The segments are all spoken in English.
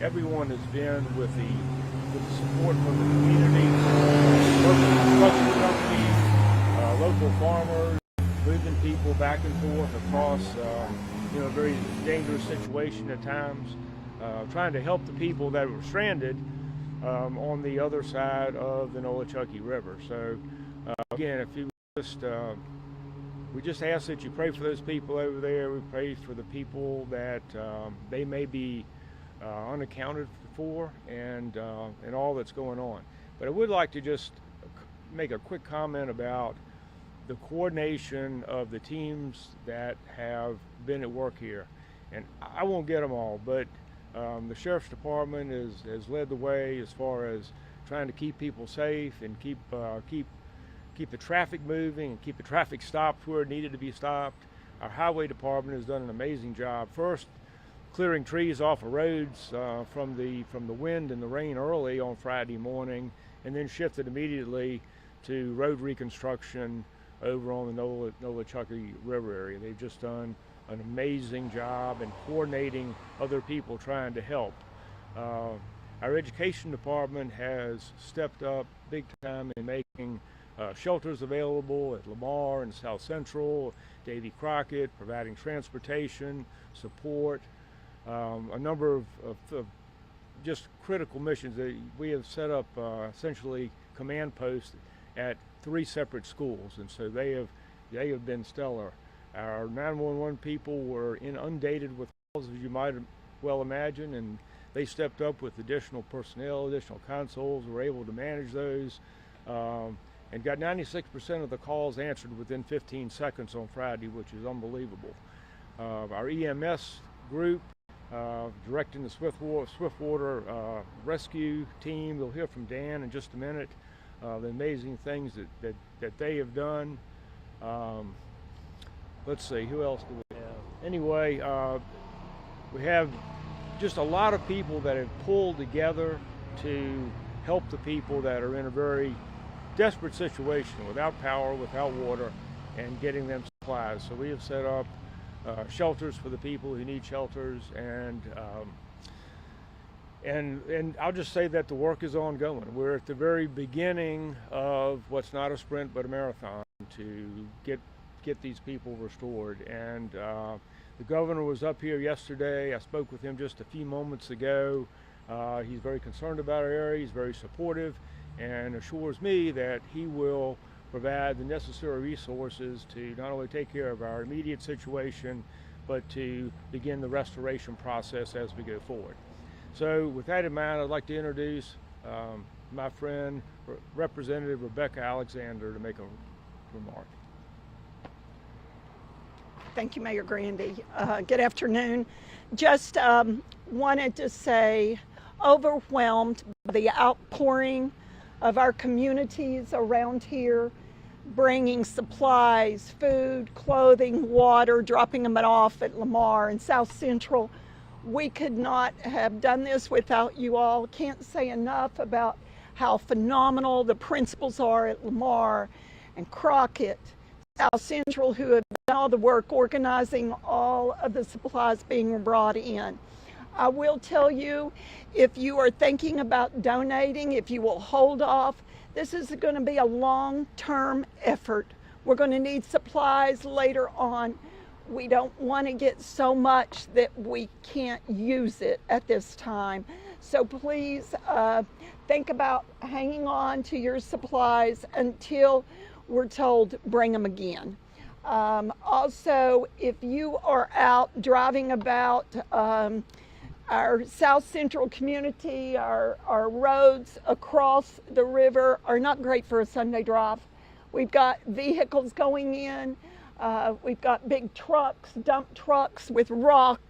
everyone has been with the support from the community, local construction companies, local farmers, moving people back and forth across a very dangerous situation at times, trying to help the people that were stranded on the other side of the Nolichucky River. So again, if you we just ask that you pray for those people over there. We pray for the people that they may be unaccounted for, and all that's going on. But I would like to just make a quick comment about the coordination of the teams that have been at work here. And I won't get them all, but the Sheriff's Department has led the way as far as trying to keep people safe and keep the traffic moving and keep the traffic stopped where it needed to be stopped. Our Highway Department has done an amazing job. First, clearing trees off of roads from the wind and the rain early on Friday morning, and then shifted immediately to road reconstruction over on the Nolichucky River area. They've just done an amazing job in coordinating other people trying to help. Our Education Department has stepped up big time in making shelters available at Lamar and South Central, Davy Crockett, providing transportation, support, a number of just critical missions. We have set up essentially command posts at 3 separate schools, and so they have been stellar. Our 911 people were inundated with calls, as you might well imagine, and they stepped up with additional personnel, additional consoles, were able to manage those, and got 96% of the calls answered within 15 seconds on Friday, which is unbelievable. Our EMS group, directing the Swiftwater rescue team, we'll hear from Dan in just a minute, the amazing things that they have done. Let's see, who else do we have? Anyway, we have just a lot of people that have pulled together to help the people that are in a very desperate situation, without power, without water, and getting them supplies. So we have set up shelters for the people who need shelters, and I'll just say that the work is ongoing. We're at the very beginning of what's not a sprint but a marathon to get these people restored. And the governor was up here yesterday. I spoke with him just a few moments ago. He's very concerned about our area. He's very supportive, and assures me that he will provide the necessary resources to not only take care of our immediate situation, but to begin the restoration process as we go forward. So with that in mind, I'd like to introduce my friend, Representative Rebecca Alexander, to make a remark. Thank you, Mayor Grandy. Good afternoon. Just wanted to say, overwhelmed by the outpouring of our communities around here, bringing supplies, food, clothing, water, dropping them off at Lamar and South Central. We could not have done this without you all. Can't say enough about how phenomenal the principals are at Lamar and Crockett, South Central, who have done all the work organizing all of the supplies being brought in. I will tell you, if you are thinking about donating, if you will hold off, this is going to be a long-term effort. We're going to need supplies later on. We don't want to get so much that we can't use it at this time. So please think about hanging on to your supplies until we're told bring them again. Also, if you are out driving about our South Central community, our roads across the river are not great for a Sunday drive. We've got vehicles going in. We've got big trucks, dump trucks with rock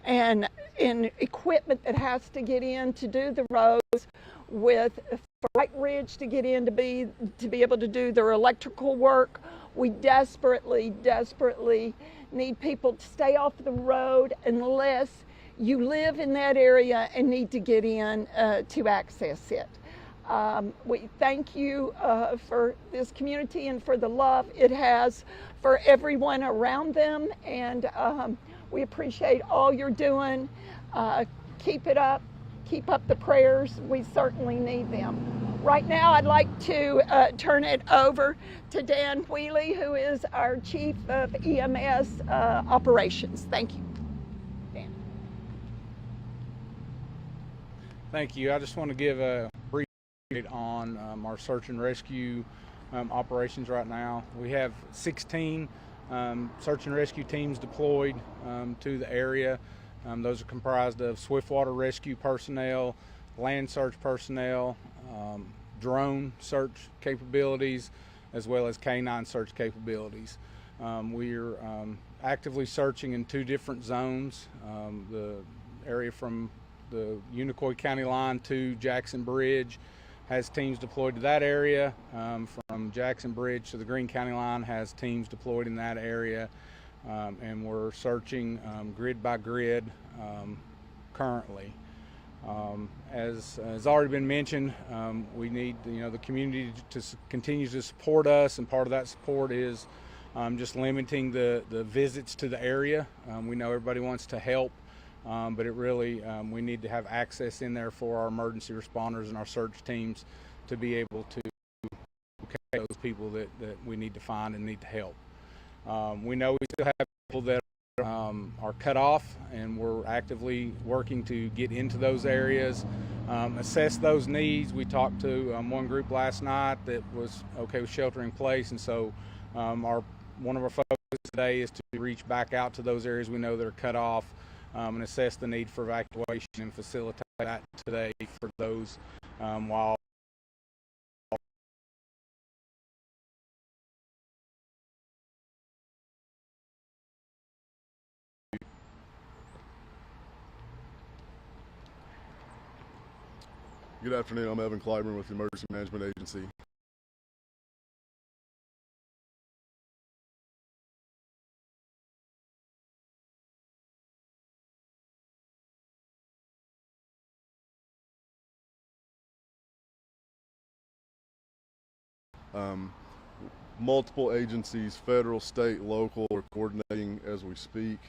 and equipment that has to get in to do the roads, with Freight Ridge to get in to be able to do their electrical work. We desperately need people to stay off the road unless you live in that area and need to get in to access it. We thank you for this community and for the love it has for everyone around them, and we appreciate all you're doing. Keep it up. keep up the prayers. We certainly need them. Right now, I'd like to turn it over to Dan Wheely, who is our Chief of EMS Operations. Thank you. Dan. Thank you. I just want to give a brief update on our search and rescue operations right now. We have 16 search and rescue teams deployed to the area. Those are comprised of swiftwater rescue personnel, land search personnel, drone search capabilities, as well as canine search capabilities. We're actively searching in 2 different zones. The area from the Unicoi County line to Jackson Bridge has teams deployed to that area. From Jackson Bridge to the Greene County line has teams deployed in that area. And we're searching grid by grid currently. As has already been mentioned, we need the community to continue to support us, and part of that support is just limiting the visits to the area. We know everybody wants to help, but it really we need to have access in there for our emergency responders and our search teams to be able to locate those people that we need to find and need to help. We know we still have people that are cut off, and we're actively working to get into those areas, assess those needs. We talked to one group last night that was okay with shelter in place, and so one of our focus today is to reach back out to those areas we know that are cut off and assess the need for evacuation and facilitate that today for those while Good afternoon. I'm Evan Clyburn with the Emergency Management Agency. Multiple agencies, federal, state, local, are coordinating as we speak.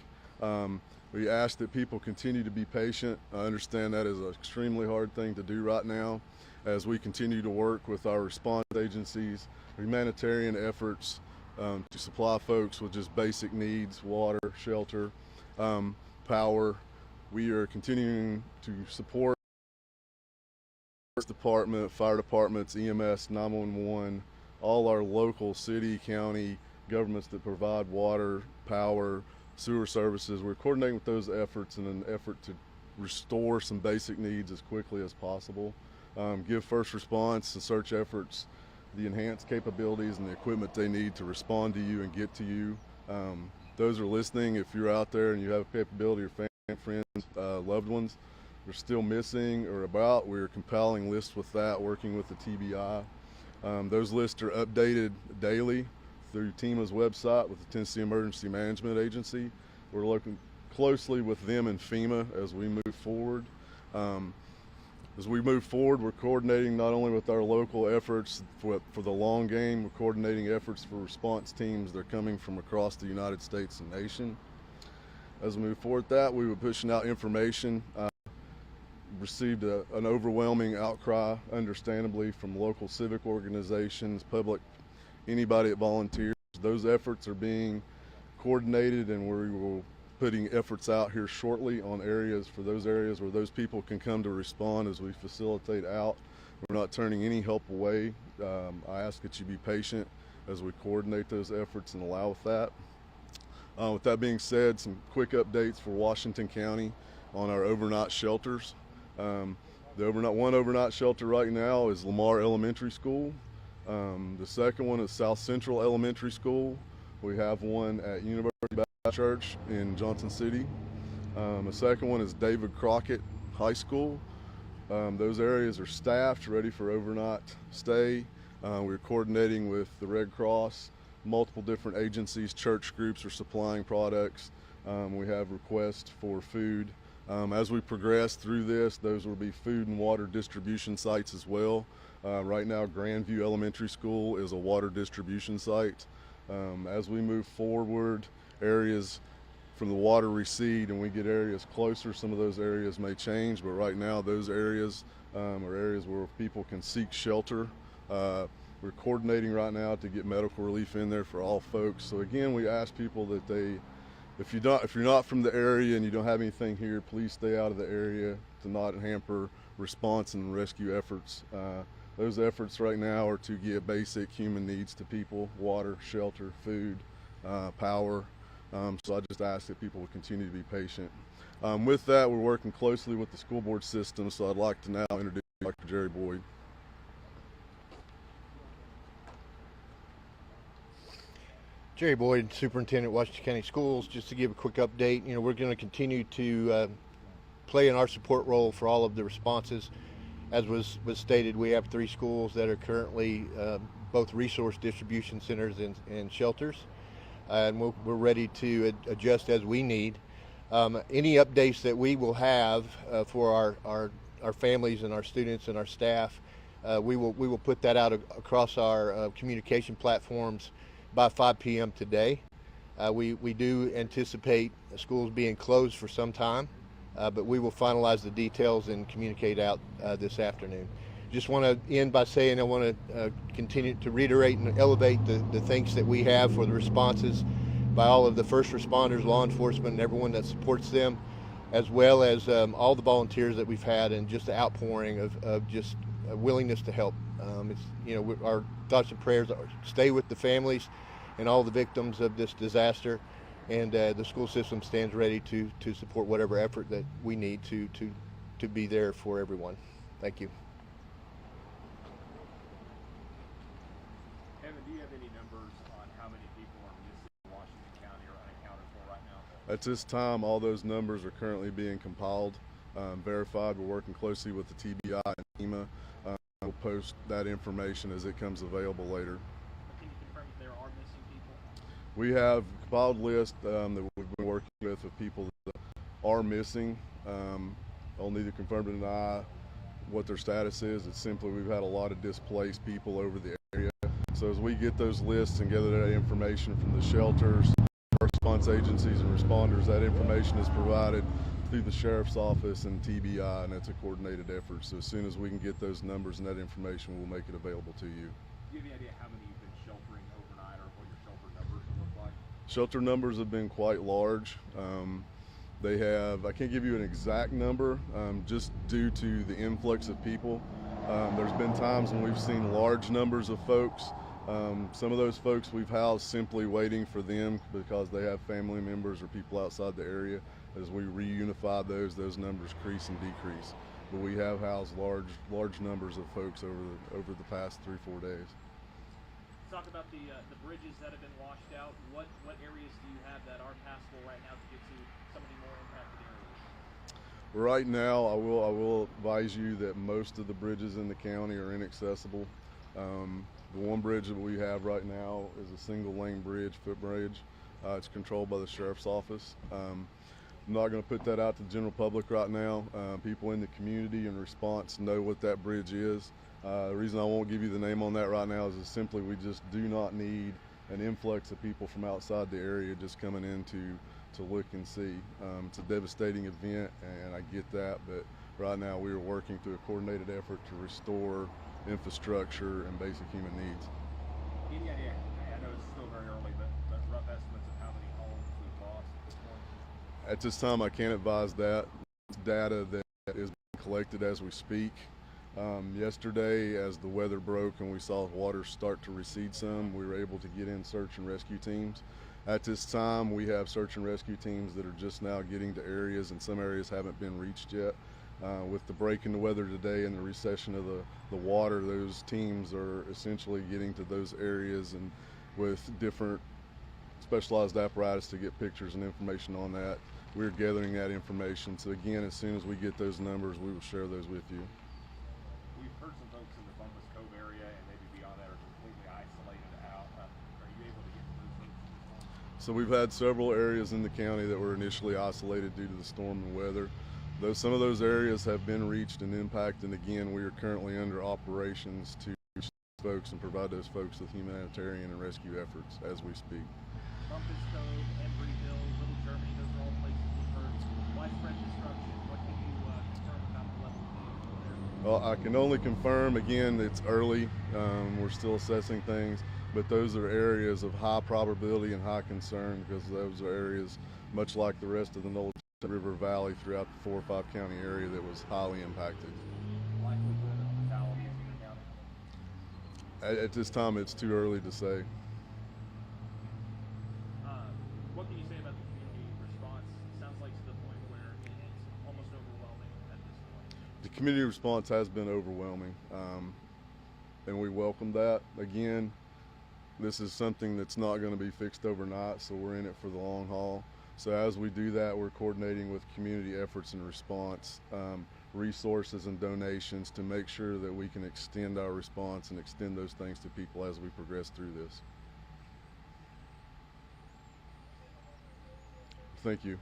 We ask that people continue to be patient. I understand that is an extremely hard thing to do right now as we continue to work with our response agencies, humanitarian efforts to supply folks with just basic needs, water, shelter, power. We are continuing to support department, fire departments, EMS, 911, all our local city, county governments that provide water, power, sewer services. We're coordinating with those efforts in an effort to restore some basic needs as quickly as possible. Give first response and search efforts the enhanced capabilities and the equipment they need to respond to you and get to you. Those are listening. If you're out there and you have a capability, your family, friends, loved ones are still missing or about, we're compiling lists with that, working with the TBI. Those lists are updated daily through TEMA's website with the Tennessee Emergency Management Agency. We're looking closely with them and FEMA as we move forward. We're coordinating not only with our local efforts for the long game, we're coordinating efforts for response teams that are coming from across the United States and nation. As we move forward with that, we were pushing out information. Received an overwhelming outcry, understandably, from local civic organizations, public, anybody that volunteers. Those efforts are being coordinated, and we will putting efforts out here shortly on areas where those people can come to respond as we facilitate out. We're not turning any help away. I ask that you be patient as we coordinate those efforts and allow with that. With that being said, some quick updates for Washington County on our overnight shelters. One overnight shelter right now is Lamar Elementary School. The second one is South Central Elementary School. We have one at University Baptist Church in Johnson City. The second one is David Crockett High School. Those areas are staffed, ready for overnight stay. We're coordinating with the Red Cross, multiple different agencies, church groups are supplying products. We have requests for food. As we progress through this, those will be food and water distribution sites as well. Right now, Grandview Elementary School is a water distribution site. As we move forward, areas from the water recede and we get areas closer, some of those areas may change, but right now those areas are areas where people can seek shelter. We're coordinating right now to get medical relief in there for all folks. So again, we ask people that if you're not from the area and you don't have anything here, please stay out of the area to not hamper response and rescue efforts. Those efforts right now are to get basic human needs to people: water, shelter, food, power. So I just ask that people would continue to be patient. With that, we're working closely with the school board system, so I'd like to now introduce Dr. Jerry Boyd. Jerry Boyd, Superintendent, Washington County Schools. Just to give a quick update, we're going to continue to play in our support role for all of the responses. As was stated, we have 3 schools that are currently both resource distribution centers and shelters, and we're ready to adjust as we need. Any updates that we will have for our families and our students and our staff, we will put that out across our communication platforms by 5 p.m. today. We do anticipate schools being closed for some time, but we will finalize the details and communicate out this afternoon. Just want to end by saying I want to continue to reiterate and elevate the thanks that we have for the responses by all of the first responders, law enforcement, and everyone that supports them, as well as all the volunteers that we've had, and just the outpouring of just a willingness to help. Our thoughts and prayers stay with the families and all the victims of this disaster, and the school system stands ready to support whatever effort that we need to be there for everyone. Thank you. Evan, do you have any numbers on how many people are missing in Washington County or unaccounted for right now? At this time, all those numbers are currently being compiled, verified. We're working closely with the TBI and FEMA. We'll post that information as it comes available later. Can you confirm if there are missing people? We have a compiled list that we've been working with of people that are missing. I'll neither confirm or deny what their status is. It's simply we've had a lot of displaced people over the area. So as we get those lists and gather that information from the shelters, response agencies and responders, that information is provided through the Sheriff's Office and TBI, and it's a coordinated effort. So as soon as we can get those numbers and that information, we'll make it available to you. Do you have any idea how many you've been sheltering overnight, or what your shelter numbers look like? Shelter numbers have been quite large. I can't give you an exact number, just due to the influx of people. There's been times when we've seen large numbers of folks. Some of those folks we've housed simply waiting for them because they have family members or people outside the area. As we reunify those numbers increase and decrease. But we have housed large numbers of folks over the past 3-4 days. Talk about the bridges that have been washed out. What areas do you have that are passable right now to get to some of the more impacted areas? Right now, I will advise you that most of the bridges in the county are inaccessible. The one bridge that we have right now is a single lane bridge, footbridge. It's controlled by the Sheriff's Office. I'm not going to put that out to the general public right now. People in the community and response know what that bridge is. The reason I won't give you the name on that right now is simply we just do not need an influx of people from outside the area just coming in to look and see. It's a devastating event, and I get that, but right now we are working through a coordinated effort to restore infrastructure and basic human needs. Any idea? I know it's still very early, but rough estimates of how many homes we've lost at this point? At this time, I can't advise that. It's data that is being collected as we speak. Yesterday, as the weather broke and we saw water start to recede some, we were able to get in search and rescue teams. At this time, we have search and rescue teams that are just now getting to areas, and some areas haven't been reached yet. With the break in the weather today and the recession of the water, those teams are essentially getting to those areas, and with different specialized apparatus to get pictures and information on that. We're gathering that information. So again, as soon as we get those numbers, we will share those with you. We've heard some folks in the Columbus Cove area and maybe beyond that are completely isolated out. Are you able to get to those folks? So we've had several areas in the county that were initially isolated due to the storm and weather. Some of those areas have been reached and impacted, and again, we are currently under operations to reach those folks and provide those folks with humanitarian and rescue efforts as we speak. Columbus Cove, Embry Hill, Little Germany, those I can only confirm, again, it's early. We're still assessing things, but those are areas of high probability and high concern because those are areas, much like the rest of the Knowles River Valley throughout the 4 or 5 county area, that was highly impacted. Likelihood of fatalities in your county? At this time, it's too early to say. What can you say about the community response? It sounds like to the point where it's almost overwhelming at this point. The community response has been overwhelming, and we welcome that. Again, this is something that's not going to be fixed overnight, so we're in it for the long haul. So as we do that, we're coordinating with community efforts and response, resources and donations to make sure that we can extend our response and extend those things to people as we progress through this. Thank you.